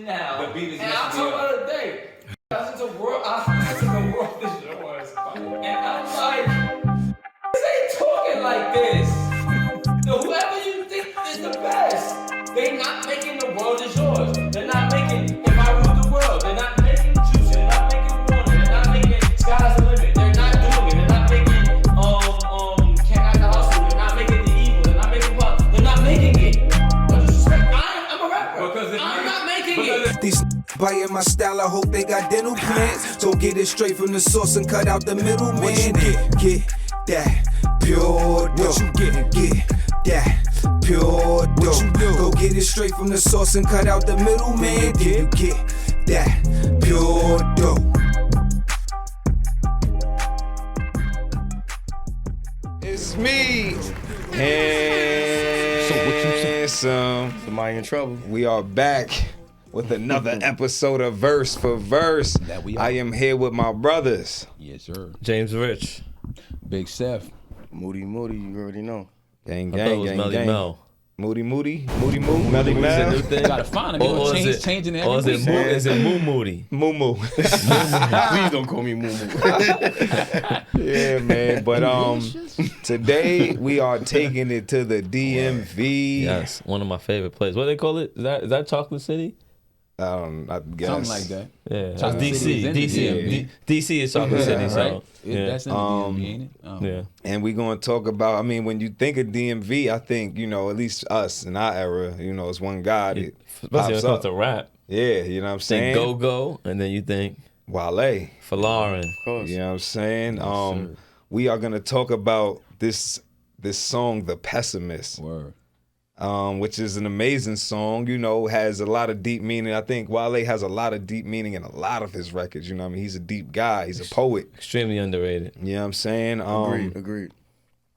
now. The beat is and I'm talking about a day. I listen to world is yours. And I'm like, this ain't talking like this. So whoever you think is the best, they not making the world is yours. They're not making If I Rule the World. They're not making Juicy. They're not making Warner. They're not making Sky's the Limit. They're not doing it. They're not making Can't Act the Hustle. They're not making The Evil. They're not making Pop. They're not making it. No disrespect. I'm a rapper. I'm not making it. These buying my style, I hope they got dental plans. So get it straight from the source and cut out the middleman. Get that pure dough. Get that pure dough. Go get it straight from the source and cut out the middleman. Then you get that pure dough. It's me. Somebody in trouble. We are back with another episode of Verse for Verse. That we are. I am here with my brothers. Yes, sir. James Rich. Big Seth. Moody, you already know. Gang, I thought it was gang, Melly gang. Mel. Moody, Melly Is it a Mel. new thing? Gotta find him. You know, changing it Or every is week. is it Moo Moody? Moo. Please don't call me Moo. Yeah, man. But today we are taking it to the DMV. Yes, one of my favorite places. What do they call it? Is that Chocolate City? I guess. Something like that. Yeah, it's Chocolate City is in the DMV. DC is Chocolate City, so Right? yeah. That's in the DMV, ain't it? Yeah. And we're going to talk about, when you think of DMV, I think, at least us in our era, it's one guy that Especially when it pops comes up. to rap. Yeah, you know what I'm saying? Think Go, and then you think Wale. Falarin. Of course. You know what I'm saying? sir. We are going to talk about this song, The Pessimist, Word. which is an amazing song, has a lot of deep meaning. I think Wale has a lot of deep meaning in a lot of his records, He's a deep guy. He's a poet. Extremely underrated. You know what I'm saying? Agreed.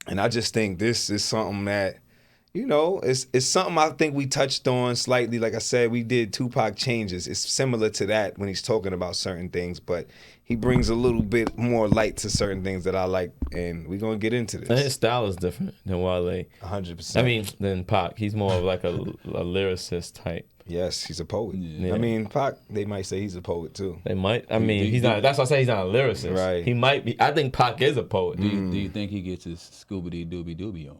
And I just think this is something that, it's something I think we touched on slightly. Like I said, we did Tupac Changes. It's similar to that when he's talking about certain things, but he brings a little bit more light to certain things that I like, and we're going to get into And his this. style is different than Wale. 100%. Than Pac. He's more of like a lyricist type. Yes, he's a poet. Yeah. Pac, they might say he's a poet too. They might. He's not. That's why I say he's not a lyricist. Right. He might be. I think Pac is a poet. Do you think he gets his Scooby Dooby on?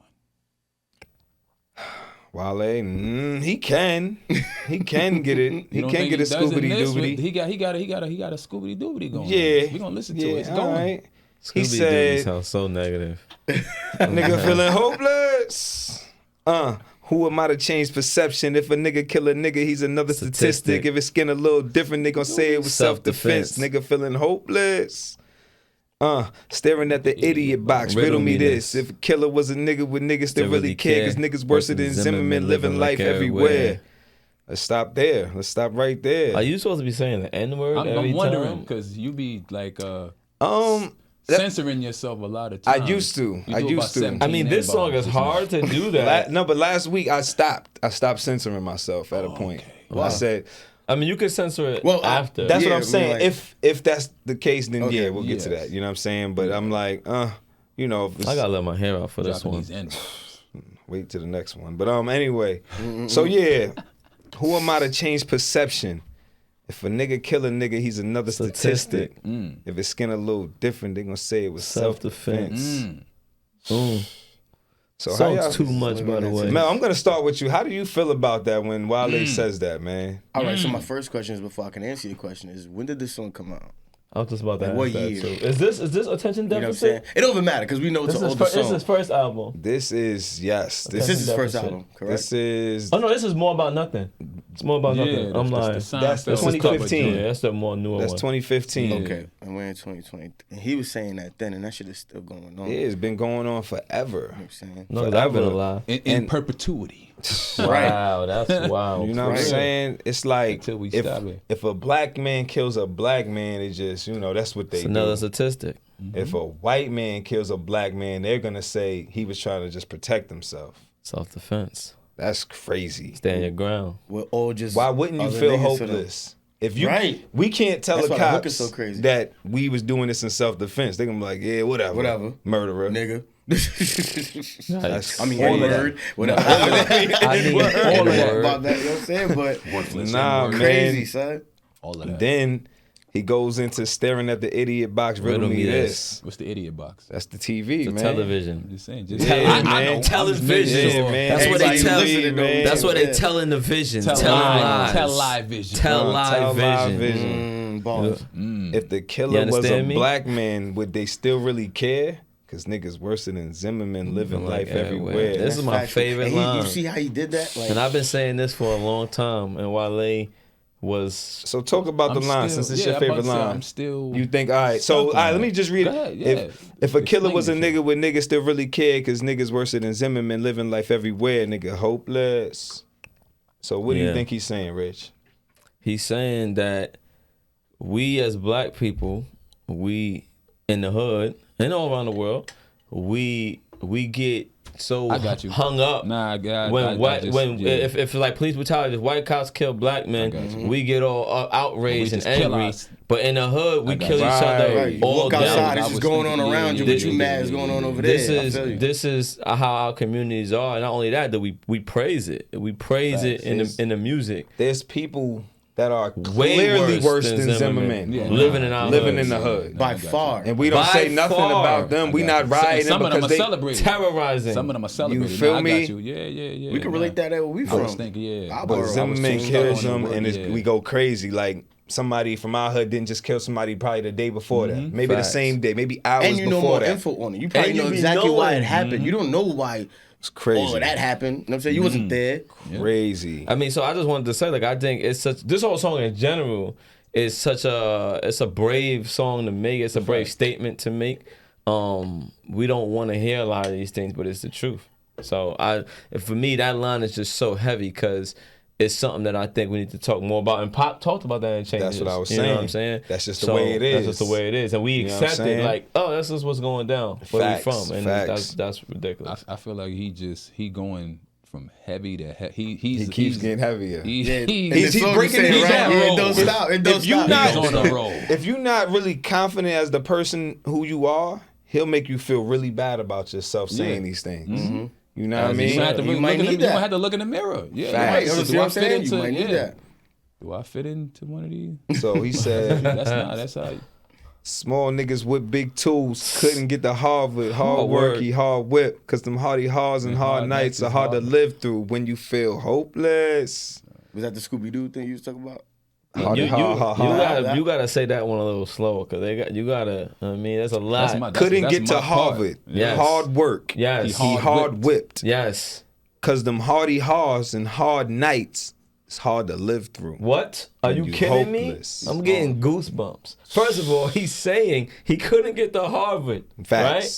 Wale, he can get it. He can get a Scooby Doobity. He got a Scooby Dooby going. Yeah, We gonna listen to it. It's all going. right. He Scooby-Doo said, sounds so negative. "Nigga feeling hopeless. Who am I to change perception? If a nigga kill a nigga, he's another statistic. If his skin a little different, they gon' say it was self-defense. Nigga feeling hopeless. Staring at the idiot box. Riddle me this. If a killer was a nigga with niggas that really care, cause niggas worse than Zimmerman living life everywhere. Let's stop there. Let's stop right there. Are you supposed to be saying the N-word every I'm wondering time? because you be like Censoring yourself a lot of I times. used to. You do about 17 This song is N-bombs. hard to do that. No, but last week I stopped censoring myself at a point. Wow. I said, You could censor it Well, after. that's what Yeah, I'm saying. like- If that's the case, then Okay, we'll get to yes. that. You know what I'm saying? But I'm like, if it's, I gotta let my hair out for this Dropping one. these N-bombs. wait to the next one. But anyway, so yeah, who am I to change perception? If a nigga kill a nigga, he's another statistic. If his skin a little different, they gonna say it was self-defense. So how Song's y'all, too much, by the way. Mel, I'm gonna start with you. How do you feel about that when Wale says that, man? All right, so my first question is, before I can answer your question, is when did this song come out? I was just about to Like, ask what that year? too. Is this attention You know what I'm deficit? saying? It don't even matter because we know it's This an is older this is song. his first album. This is This is his first Deficit. album, correct? This is Oh no, this is more about nothing. It's more about nothing. Yeah, I'm like, that's the that's the Seinfeld 2015. yeah, that's the more newer that's one. 2015. Okay, and we're in 2020. And he was saying that then, and that shit is still going on. Yeah, it's been going on forever. You know what I'm saying? No, 'cause I've been alive. In perpetuity. Right. Wow, that's wild. You know what I'm Right. saying? It's like Until we stop it. if a black man kills a black man, it just, that's what they It's another do. statistic. If a white man kills a black man, they're gonna say he was trying to just protect himself. Self-defense. That's crazy. Stand your ground. We're all just. Why wouldn't you other feel niggas to them. hopeless? If you, Right. we can't tell That's the why the hook cops is so crazy. that we was doing this in self-defense. They're gonna be like, yeah, whatever. Whatever. Murderer. Nigga. I mean, all of word. Whatever. I need all of that. word. About that, you know what I'm saying? But Worthless. Nah, N-word. crazy, man. son. All of that. Then he goes into staring at the idiot box. Riddle me this. What's the idiot box? That's the TV, The man. I'm television. just saying. Yeah, I man. know. Television. Yeah, man. That's what they Everybody tell. listening, though. That's what they Yeah. tell in the vision. Tell Tell live. lies. Tell live vision. Tell live live vision. vision. Balls. If the You killer was a understand me? black man, would they still really care? Because niggas worse than Zimmerman living life everywhere. This is my Factual. favorite And line. You see how he did that? Like, And I've been saying this for a long time. And Wale was. So talk about the line since it's your I'm about favorite to say, line. I'm still. You think, all right. So, all stuck on right, let me that. just read Go it. ahead, yeah. If a killer Explain was a this shit. nigga, would niggas still really care? Because niggas worse than Zimmerman living life everywhere. Nigga, hopeless. So what do you Yeah. think he's saying, Rich? He's saying that we as black people, we in the hood and all around the world, we get so I got you. hung up. Nah, I got When yeah. if like police brutality, if white cops kill black I men, got you. we get all outraged We and just kill angry. us. But in the hood, we I got kill you. each other Right. you all walk day. outside, I it's just was going on thinking, around you, yeah, but you yeah, mad is yeah, going on yeah. over there. This I feel you. is how our communities are. And not only that we praise it. We praise it in the music. There's people that are Way clearly worse than Zimmerman. Zimmerman. Yeah. Living in our Living hoods. in the hood. By far. And we don't By say nothing far. about them. We I not got you. riding Some of them because are they celebrating. Terrorizing. Some of them are celebrating. feel Nah, I me? got you. Yeah. We can relate that where we I from. was thinking, yeah. I But was Zimmerman thinking kills on them the and word, it's, yeah. we go crazy. Like somebody from our hood didn't just kill somebody probably the day before that. Maybe Facts. the same day. Maybe hours And you know before more that. info on it. You probably And you know be exactly why knowing. it happened. You don't know why It's crazy. all of that happened. You know what I'm saying? You wasn't there. Crazy. I mean, so I just wanted to say, like, I think it's such. This whole song in general is such a. It's a brave song to make. It's a brave statement to make. We don't want to hear a lot of these things, but it's the truth. So for me, that line is just so heavy because it's something that I think we need to talk more about. And Pop talked about that in Changes. That's what I was You know saying. what I'm saying? That's just the way it is. That's just the way it is, and we You know what I'm accept it saying? like, oh, that's just what's going down. Where we Facts, from, and facts. that's ridiculous. I feel like he going from heavy to He he's keeps getting heavier. He's He's breaking it it down. down. Yeah, it don't stop. It don't If you stop. not He's on a roll. if you're not really confident as the person who you are, he'll make you feel really bad about yourself saying these things. You know what I You mean? might have to You look might in the- need you that. might have to look in the mirror. Yeah, Facts. you might- See do what I I'm fit saying? into? You might need Yeah. that. Do I fit into one of these? So he said, That's how. small niggas with big tools couldn't get the hard work. Hard work. He hard whip. Cause them hardy hars and hard nights are hard to live through when you feel hopeless. Was that the Scooby Doo thing you was talking about? Hardy You hard. you gotta say that one a little slower because you gotta. I mean, there's a lot. Couldn't that's get to my part. Harvard. Yes. Hard work. Yes. He hard whipped. Yes. Cause them hardy hars and hard nights is hard to live through. What? Are you You kidding hopeless. me? I'm getting goosebumps. First of all, he's saying he couldn't get to Harvard. Facts.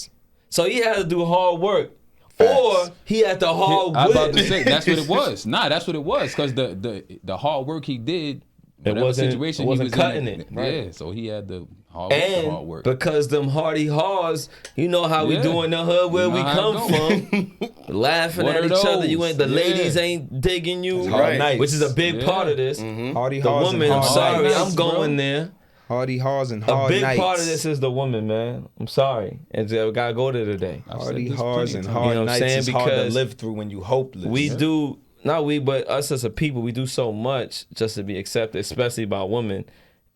Right? So he had to do hard work. Facts. Or he had to hard I was about whip. to say that's what it was. Nah, that's what it was because the hard work he did. Whatever wasn't- situation it wasn't he was cutting in, it. Yeah, so he had the hard And work. because them hardy hars, you know how we Yeah. do in the hood where You know we how come it from, laughing One at of each other. those. You ain't the Yeah. ladies ain't digging you, hard nights. which is a big Yeah. part of this. Hardy The hars woman, and I'm hard sorry, nights. I'm going there. Hardy hars and A hard big nights. part of this is the woman, man. I'm sorry. And we gotta go there today. I've said Hardy this hars plenty and of hard times. You know what I'm nights saying? is hard to Because live through when you hopeless. We do, not we, but us as a people, we do so much just to be accepted, especially by women.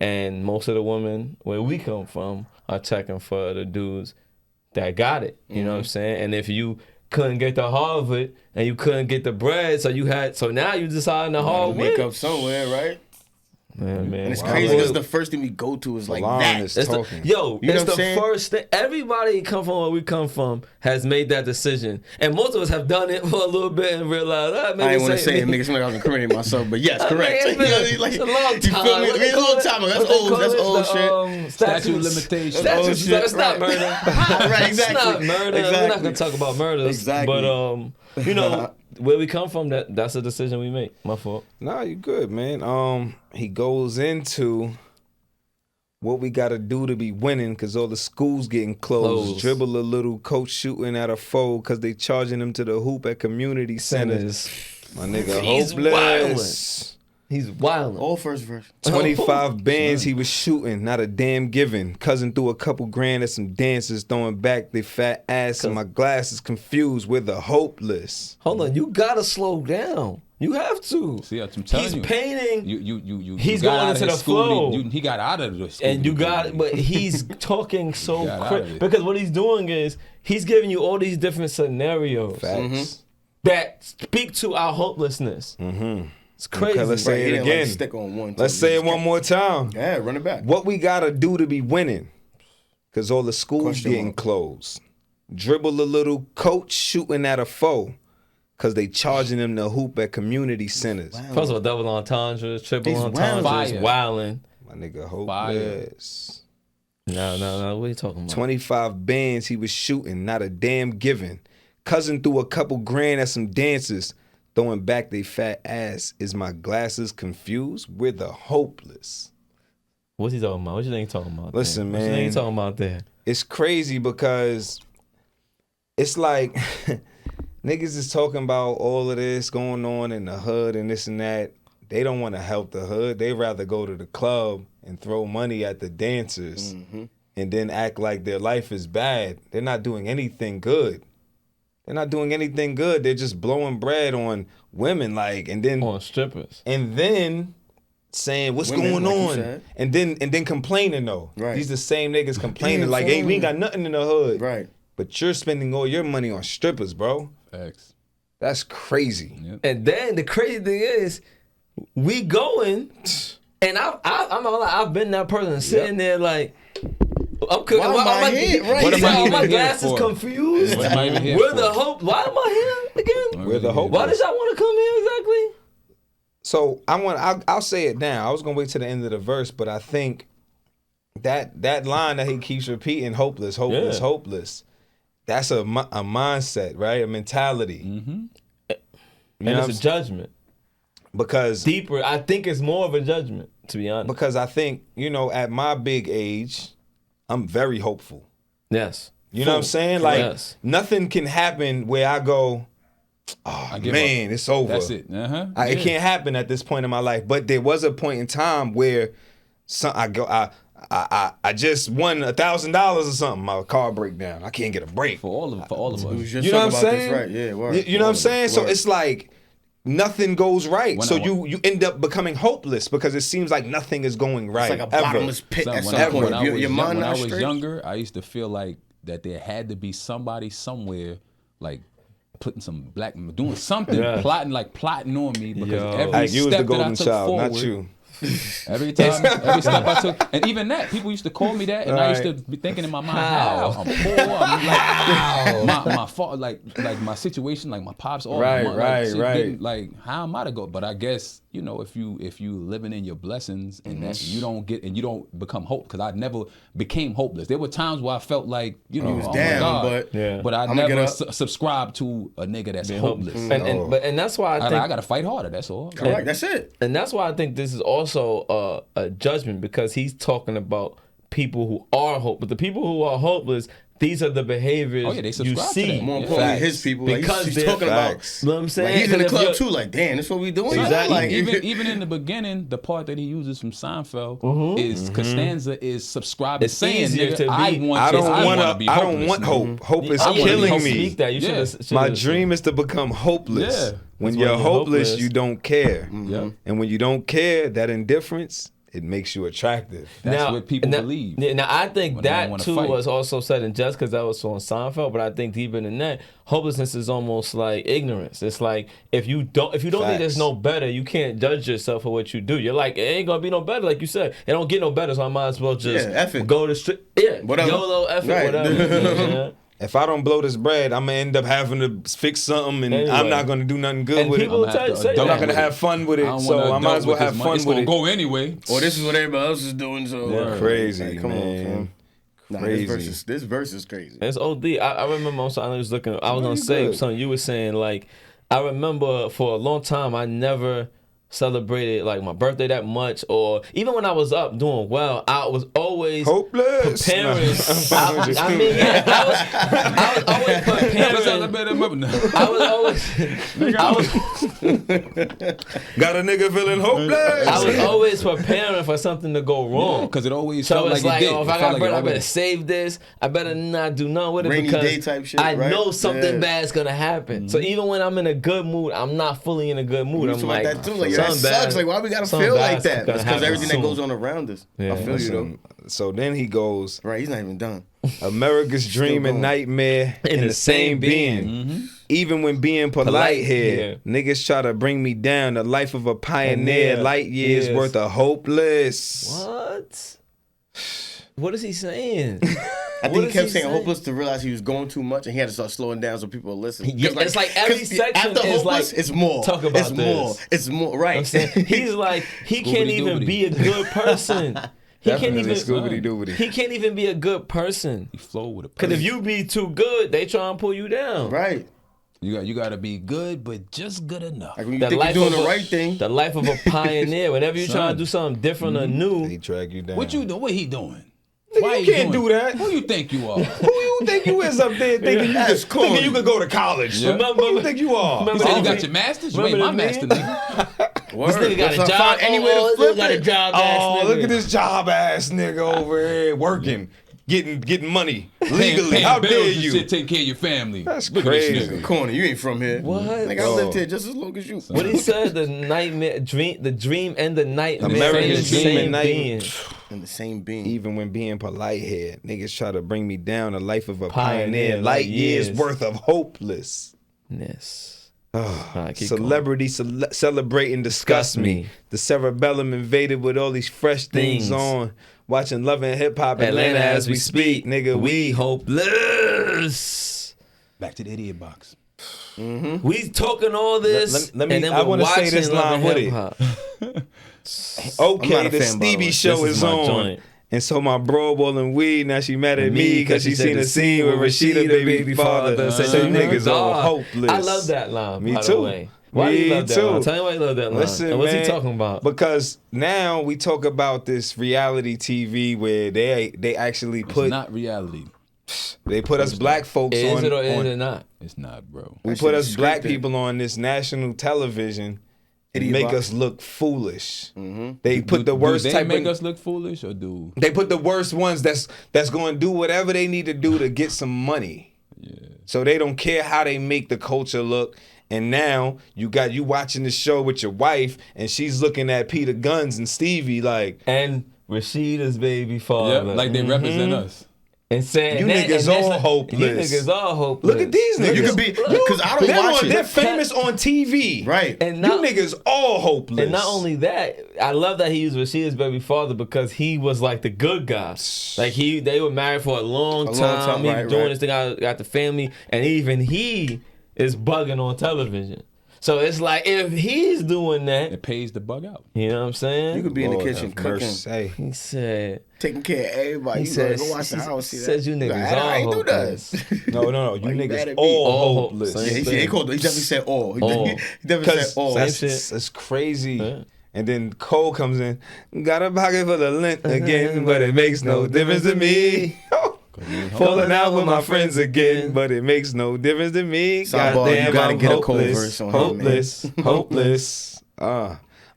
And most of the women where we come from are checking for the dudes that got it. You know what I'm saying? And if you couldn't get to Harvard and you couldn't get the bread, so now you deciding to hard Make whip. up somewhere, right? Man, And it's Wow. crazy because the first thing we go to is like Line that. is It's talking. you know You know it's what the I'm saying? first thing. Everybody come from where we come from has made that decision, and most of us have done it for a little bit and realized, I ain't want to say it, make it seem like I was incriminating myself, but yes, correct. It's been Like, it's a long you feel time. me? What they It's a long call it? time ago. What That's they old. call That's it? old The, shit. Statute of limitations. Statute, old shit, it's not right. murder. Right, It's exactly. not murder. We're not Exactly. gonna talk about murders. Exactly. But you know where we come from. That's a decision we make. My fault. Nah, you good, man. He goes into what we gotta do to be winning, cause all the schools getting closed. Dribble a little, coach shooting at a foe, cause they charging him to the hoop at community centers. My nigga, He's hopeless. He's wilding. All first verse. 25 bands he was shooting, not a damn giving. Cousin threw a couple grand at some dancers, throwing back they fat ass, and my glasses confused with the hopeless. Hold on, you gotta slow down. You have to. See, I'm telling he's you. painting. got He's going out of into his the flow. He got out of the school. And you got it, but he's talking so got out quick of it. because what he's doing is he's giving you all these different scenarios Facts. that speak to our hopelessness. It's crazy. Okay, let's say He it didn't, like, again. stick on one. Let's say it one more time. Yeah, run it back. What we gotta do to be winning? Cause all the schools Question getting mark. closed. Dribble a little coach shooting at a foe. Cause they charging them to hoop at community centers. First of all, double entendres, triple He's entendres, wildin'. wilding. My nigga hopeless. No. What are you talking about? 25 bands he was shooting, not a damn giving. Cousin threw a couple grand at some dancers, throwing back they fat ass. Is my glasses confused? We're the hopeless. What's he talking about? What you think he's talking about? Listen, What you think man. he's talking about there? It's crazy because it's like niggas is talking about all of this going on in the hood and this and that. They don't want to help the hood. They rather go to the club and throw money at the dancers and then act like their life is bad. They're not doing anything good. They're not doing anything good. They're just blowing bread on women, like, and then On strippers. saying what's Women, going like you on, said. and then complaining though. Right. These the same niggas complaining Yeah, like, hey, we ain't fam. got nothing in the hood. Right. But you're spending all your money on strippers, bro. Facts. That's crazy. Yep. And then the crazy thing is, we going, and I'm not gonna lie, I've been that person sitting there like, I'm cooking. Why am I here? Right. What am I even my here glasses for? confused. What am I even here We're for? the hope. Why am I here again? We're the hope. Why did y'all want to come here exactly? So I'll say it now. I was gonna wait to the end of the verse, but I think that line that he keeps repeating, hopeless, hopeless, Yeah. hopeless. That's a mindset, right? A mentality. And You know it's a judgment. because Deeper, I think it's more of a judgment, to be honest. because I think, at my big age, I'm very hopeful. Yes. You know what I'm saying? Like Yes. nothing can happen where I go, I give man, up. it's over. That's it. Uh-huh. It can't happen at this point in my life. But there was a point in time where I just won $1,000 or something. My car break down. I can't get a break. For all of We was us. just You know what I'm talking about saying? this, right? Yeah, word. You know what I'm saying? So Word. it's like nothing goes right. When So I- you end up becoming hopeless because it seems like nothing is going right. It's like a ever. bottomless pit Son, at when some point. I was Your mind when I not was straight. younger, I used to feel like that there had to be somebody somewhere, like putting some doing something, Yeah. plotting on me because Yo. every Like, you was the step that I golden took child, forward, not you. every step I took, and even that, people used to call me that, and I used to be thinking in my mind, how I'm poor, I'm like, my fault, like my situation, like my pops, all Right, my, like, right, shit right. didn't, like, how am I to go? But I guess if you living in your blessings and that you don't become hope, because I never became hopeless. There were times where I felt like was oh down, my God, but- but I I'ma get never up. subscribed to a nigga that's hopeless. And that's why I think I gotta fight harder. That's all. Correct. That's it. And that's why I think this is also a judgment, because he's talking about people who are hopeless. The people who are hopeless, these are the behaviors Oh, yeah, they you subscribe to see. that. More Yeah. importantly, Facts. his people. Like, Because he's they're talking about. facts. You know what I'm saying? Like, he's in the 'Cause if club you're- too. Like, damn, that's what we doing. Exactly. Like, Even in the beginning, the part that he uses from Seinfeld is Costanza is subscribing, It's saying, easier nigga, to be- I want I this. don't wanna want be to. I hopeless, don't want nigga. hope. Hope is I wanna killing speak me. that. You Yeah. should've- My should've- dream is to become hopeless. Yeah. When That's you're when you're hopeless, hopeless. you don't care. Yeah. And when you don't care, that indifference, it makes you attractive. That's what people now, believe. Yeah, now I think when they don't that wanna too fight. was also said in just because that was on Seinfeld, but I think deeper than that, hopelessness is almost like ignorance. It's like if you don't think Facts. there's no better, you can't judge yourself for what you do. You're like, it ain't gonna be no better, like you said. It don't get no better, so I might as well just Yeah, F it. go to straight. Yeah, Whatever. YOLO, F it, Right. whatever. You know what I'm saying? If I don't blow this bread, I'm gonna end up having to fix something, and Anyway. I'm not gonna do nothing good And with people it. will tell you, say I'm not that. gonna have fun with it, don't so wanna I might adult as well with have this money. fun It's with gonna it. go anyway. or this is what everybody else is doing. So They're crazy, Like, come on, man. fam. Nah, Crazy. this verse is crazy. It's OD. I remember I was looking. I was gonna say good. something you were saying. Like I remember for a long time, I never celebrated like my birthday that much, or even when I was up doing well, I was always Hopeless. preparing. No, I mean, yeah, I was always preparing. Got a nigga feeling hopeless. I was always preparing for something to go wrong. Because it always So felt it's like like, it did. oh, if It I felt got like bread, it I better always- save this. I better not do nothing with it Rainy because day type shit, I right? know something Yeah. bad's gonna happen. So even when I'm in a good mood, I'm not fully in a good mood. We I'm talk like, about that too. Like, that something bad- sucks. Like, why we gotta something feel like bad's that? gonna Because happen everything soon. that goes on around us. Yeah. I feel you though. So then he goes, Right, he's not even done. America's dream and going. nightmare in the same being. Even when being polite here, niggas try to bring me down. The life of a pioneer, light years worth of hopeless. What? What is he saying? I think he kept saying hopeless to realize he was going too much, and he had to start slowing down so people would listen. Yeah, it's like every 'cause section after is hopeless, like, it's more. talk about it's more. this. It's more. I'm Right. saying, he's like, he can't even Scoobity-doobity. be a good person. He can't Definitely even Scoobity-doobity. He can't even be a good person. He flow with a Because if purpose. you be too good, they try and pull you down. Right. You got to be good, but just good enough. Like when you The think you're life doing of the a- right thing. The life of a pioneer. Whenever you're trying to do something different or new, He drag you down. What you doing? What he doing? Nigga, you can't do that. Who you think you are? Who you think you is up there thinking thinking you could go to college? Yeah. Who you think you are? You Remember said you that got me- your masters? You ain't remember my that master, nigga. Word. this nigga got That's a why I job. found any way to this flip nigga got a it. job. ass Oh, nigga. look at this job ass nigga over here working, getting money legally. Paying How bills dare and you? shit, taking care of your family. That's Look at this crazy. nigga. Corner, you ain't from here. What? Like I lived here just as long as you. What he said, the nightmare, the dream and the nightmare. America's in the dream same and night- being. In the same being. Even when being polite here, niggas try to bring me down. The life of a Pioneer, pioneer, light years worth of hopeless. Yes. Celebrity celebrating disgust me. The cerebellum invaded with all these fresh things on. Watching Love and Hip Hop Atlanta as we speak. Nigga, we hopeless. Back to the idiot box. We talking all this, Let me- and then I we're wanna say watching this Love line and with Hip it. Hop. okay, I'm not a the fan, by the way. Stevie show This is is my on. joint. And so my bro rolling weed, now she mad at me because she seen a scene with Rashida, baby father. Said So you niggas all dog. hopeless. I love that line. Me by too. The way. Why do you Me love that too. line? Tell me why you love that line. Listen, and what's man, he talking about? Because now we talk about this reality TV where they actually It's put not reality. they put us black folks Is on. it or is on- it not? It's not, bro. we That put shit us is black scripted. people on this national television and Idiot make box. us look foolish. They put the Do worst they type make of. us look foolish or do? They put the worst ones that's going to do whatever they need to do to get some money. Yeah. So they don't care how they make the culture look. And now you watching the show with your wife, and she's looking at Peter Guns and Stevie like, And Rashida's baby Yeah, father. like they represent us. and saying You that, niggas and that's all like, hopeless. You niggas all hopeless. look at these niggas. You could be because I don't watch They're it. famous on TV. Right. And You not, niggas all hopeless. and not only that, I love that he used Rashida's baby father because he was like the good guy. Like they were married for a long time. He right, doing right. this thing got the family, and even he is bugging on television. So it's like if he's doing that, It pays the bug out. you know what I'm saying? You could be in the Lord kitchen have cooking, mercy. He said. taking care of everybody. He You says, gotta go watch the house. See says that? you niggas Like, all I ain't do hopeless. that. No. You Like, mad niggas at me. all All hopeless. hopeless. Yeah, he definitely said all. He All. definitely said all. That's, shit. that's crazy. Yeah. And then Cole comes in, got a pocket full of lint again, but it makes no difference to me. Falling out with my friends again, but it makes no difference to me. Sidebar, Goddamn, you gotta I'm get a Cole hopeless, verse on him, man. hopeless, hopeless.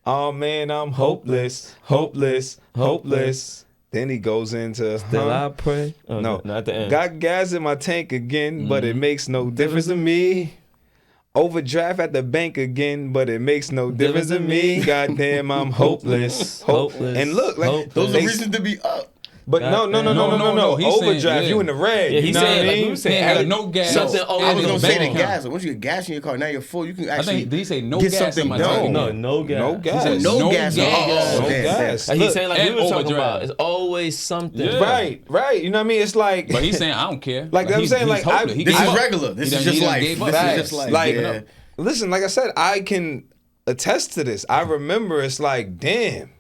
Oh man, I'm hopeless, hopeless, hopeless. Then he goes into Still I pray. Oh, no, not the end. got gas in my tank again, but it makes no difference to me. Overdraft at the bank again, but it makes no difference to me. Goddamn, I'm hopeless. Hopeless. And look, like Hopeless. Those are they- reasons to be up. But no. No, he's saying, Overdraft, yeah. you in the red. Yeah, you he's know saying, what I like, mean? he was saying, Had hey, no gas. something at over I was his gonna say bank the account. gas. Like, once you get gas in your car, now you're full. You can I actually. think did he say no get gas in something my done. tank? No gas. No gas. He said no gas. gas. Oh, No damn, gas. Like Look, he's saying, like we and were talking overdraft. about, it's always something. right. You know what I mean? It's like, But he's saying I don't care. Like, I'm saying, like, hopeless. I- He This gave is up. regular. This He is done- just he done life. gave up. This is Facts. just life. Like, Yeah. listen, like I said, I can attest to this. I remember it's like, damn,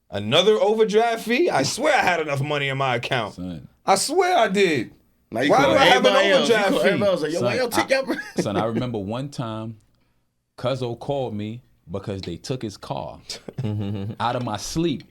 another overdraft fee? I swear I had enough money in my account. Son. I swear I did. Now you Why call do I have an everybody else. You overdraft call fee? everybody else like, yo, why Son, y'all take your Son, I remember one time, Cuzzo called me because they took his car out of my sleep.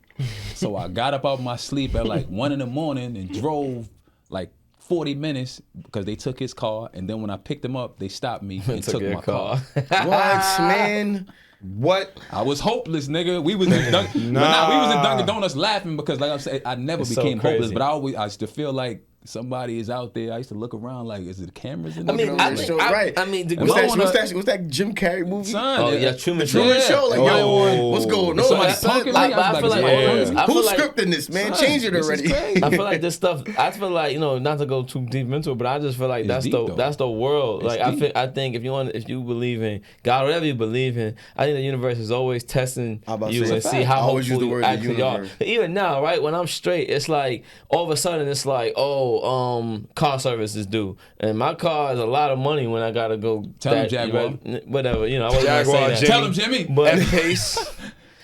So I got up out of my sleep at like 1 a.m. and drove like 40 minutes because they took his car. And then when I picked him up, they stopped me and took my car. What, man? What? I was hopeless, nigga. We was in Dunkin', we was in Dunkin' Donuts laughing because, like I said, I never became hopeless, but I used to feel like somebody is out there. I used to look around like, is it cameras in there? Right. I mean, what's that Jim Carrey movie? Son, oh yeah, Truman Truman Show. Like, yo, what's going on? Somebody Son? punking me. I feel like, Who's scripting this, man? Son, Change it already. I feel like this stuff. I feel like, you know, not to go too deep into it, but I just feel like that's the world. It's like deep. I think if you believe in God, whatever you believe in, I think the universe is always testing you and see how hopeful you actually are. Even now, right, when I'm straight, it's like all of a sudden it's like, car service is due, and my car is a lot of money when I gotta go. Tell him Jaguar. Whatever, you know. I wasn't gonna say that. Tell him Jimmy. But Pace.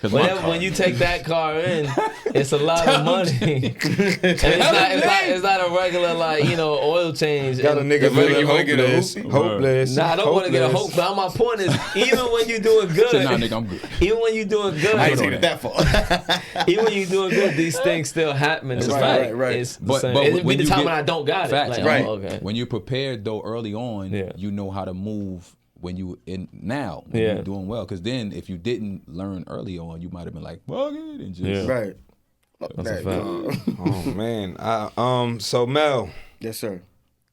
when you take that car in, it's a lot of money. And it's not a regular, like, you know, oil change. Got a nigga feeling hopeless. Nah, I don't want to get a hope. But my point is, even when you're doing good, nah, nigga, I'm good. Even when you're doing good, I ain't taking it that far. even when you're doing good, these things still happen. It's right. It's the But same. It'll be the time when I don't got facts, it. Like, right. okay. When you're prepared though early on, you know how to move when you in now when you're doing well. Because then if you didn't learn early on, you might have been like, fuck it, and just Right. That's a fact. Oh man. So Mel. Yes, sir.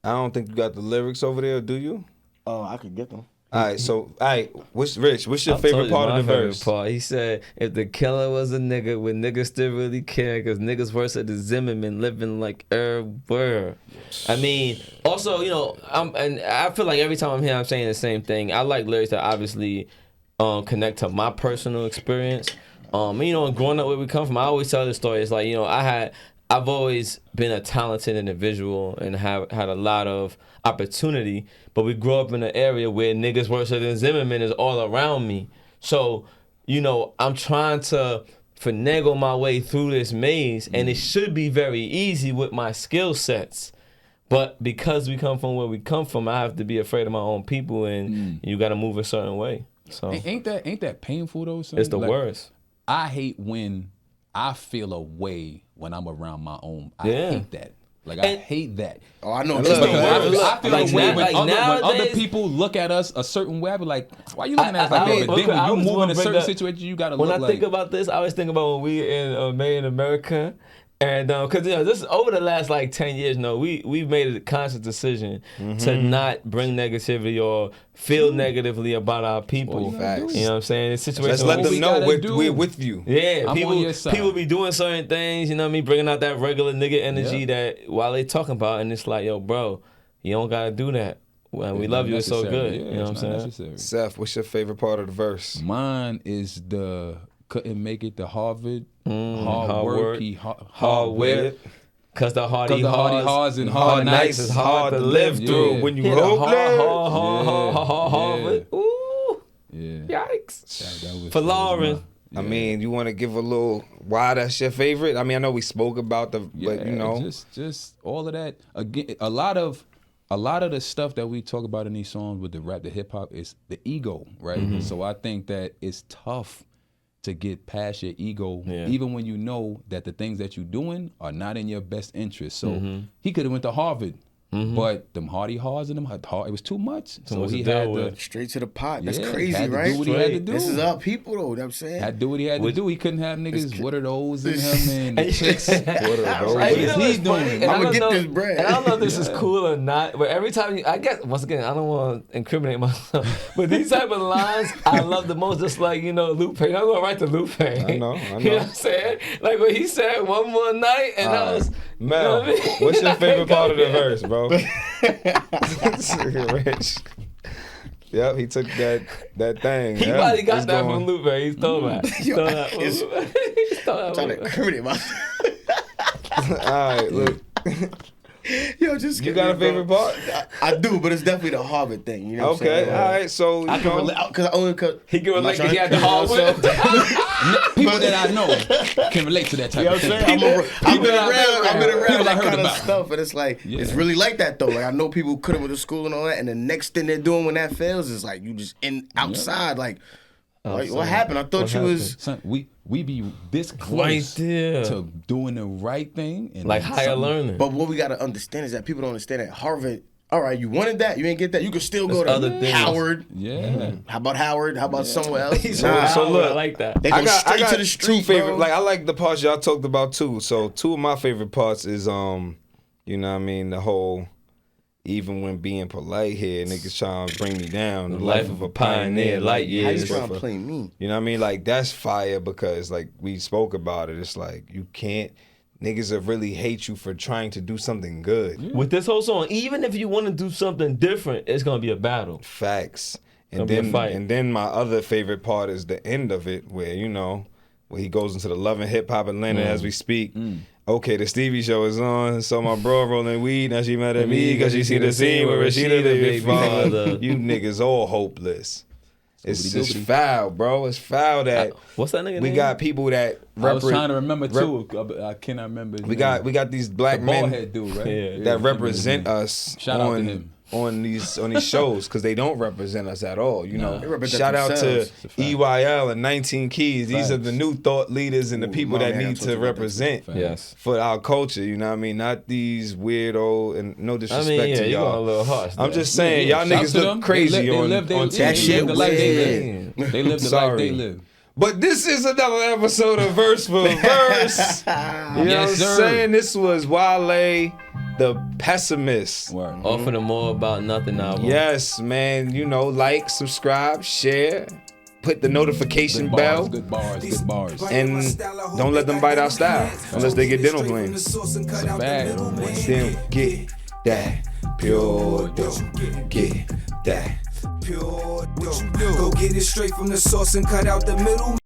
I don't think you got the lyrics over there, do you? Oh, I could get them. All right. What's your favorite part of the verse? He said, if the killer was a nigga, would niggas still really care? Because niggas worse at the Zimmerman living like everywhere. I mean, also, you know, I feel like every time I'm here, I'm saying the same thing. I like lyrics that obviously connect to my personal experience. You know, growing up where we come from, I always tell this story. It's like, you know, I've always been a talented individual and have had a lot of opportunity, but we grew up in an area where niggas worse than Zimmerman is all around me. So, you know, I'm trying to finagle my way through this maze, and it should be very easy with my skill sets. But because we come from where we come from, I have to be afraid of my own people, and you got to move a certain way. So ain't that painful though? Son? It's the worst. I hate when I feel a way when I'm around my own. I hate that. Like, I hate that. Oh, I know. Because I feel like a way like when other nowadays- people look at us a certain way. I be like, why you looking at us like that? But then when you move in a certain situation, you gotta look like. When I think about this, I always think about when we in Made in America. And because you know, this over the last like 10 years, we've made a conscious decision to not bring negativity or feel negatively about our people. Facts. You know what I'm saying? It's Let's let them know we're with you. Yeah, I'm on your side. people be doing certain things, you know what I mean, bringing out that regular nigga energy that while they talking about, and it's like, yo, bro, you don't gotta do that. When we love you, it's so good. Yeah, you know what I'm saying? Necessary. Seth, what's your favorite part of the verse? Mine is the couldn't make it to Harvard. Hard work. Hard wit. Cause the hardy hards and hard nights is hard to live through when you hard. Ooh. Yeah. Yikes. For Lauren. I mean, you want to give a little why that's your favorite? I mean, I know we spoke about but you know, just all of that. Again, a lot of the stuff that we talk about in these songs with the rap, the hip hop, is the ego, right? So I think that it's tough to get past your ego, even when you know that the things that you're doing are not in your best interest. So he could have went to Harvard, but them hards and them it was too much. So he had to straight to the pot. That's he crazy, had to right? do what he had to do. This is our people, though. You know what I'm saying? Had to do what he had to do. He couldn't have niggas. What are those in him and chicks? What are those? Right, What is he doing? I'm gonna get this bread. And I don't know if this is cool or not, but every time I guess, once again, I don't want to incriminate myself, but these type of lines I love the most, just like, you know, Lupe. I'm going right to Lupe. I know. You know what I'm saying? Like when he said one more night, and I was, Mel, you know what I mean? what's your favorite part of the verse, bro? Rich. Yep, he took that thing. He probably got that from Lupe. He stole that. He stole that from Lupe. He stole that I'm trying from to Lupe. incriminate myself. All right, look. Yo, just You got a favorite part? I do, but it's definitely the Harvard thing. You know what I'm saying? Okay, all right. So I can relate because He can relate because he had the hard with. People that I know can relate to that type You know of what I'm thing. saying? I've been around People I that heard kind of about. stuff, and it's like it's really like that though. Like I know people could have went to school and all that, and the next thing they're doing when that fails is like you just outside like. Like, what happened? I thought you was Son, we be this Right close there. to doing the right thing. And Like then higher something- learning. But what we gotta understand is that people don't understand that Harvard. All right, you wanted that, you ain't get that. You can still go There's to other things. Howard. Yeah. How about Howard? How about somewhere else? So look, I like that. They go I got straight to the street, two favorite. bro. Like I like the parts y'all talked about too. So two of my favorite parts is you know what I mean, the whole even when being polite here, niggas trying to bring me down. The life of a pioneer, light How you years. trying to play me? You know what I mean? Like that's fire because like we spoke about it. It's like you can't. Niggas will really hate you for trying to do something good. With this whole song, even if you want to do something different, it's gonna be a battle. Facts. Gonna be a fight. And then my other favorite part is the end of it, where you know, where he goes into the Love and Hip Hop Atlanta as we speak. Okay, the Stevie Show is on. So my bro rolling weed. Now she mad at me because she see the scene where Rashida the big father. You niggas all hopeless. It's just foul, bro. It's foul that What's that nigga we name? got people that I was trying to remember too. I cannot remember. His we name. got these black the men bald head dude, right? Yeah. that represent us Shout out to him. on these shows because they don't represent us at all. You know, They represent shout out to themselves. EYL and 19 Keys. These are the new thought leaders and the people that man, I need told to you about that represent Yes. for our culture. You know what I mean? Not these weirdo and no I disrespect mean, yeah, to you going a y'all. little harsh. I'm there. just saying, y'all Shout niggas to them. look crazy they on live, they, on they, TV. That shit the life they weird. live. They live the life they live. But this is another episode of Verse for Verse. You know what Yes, I'm sir. saying? This was Wale, the Pessimist. Word. Offering them more about nothing album. Yes, man. You know, like, subscribe, share, put the notification Good bell, bars, good bars, good bars. and don't let them bite our style unless they get dental plans. Bad. Then get that pure dope. Get that. Pure dope. Go get it straight from the source and cut out the middle.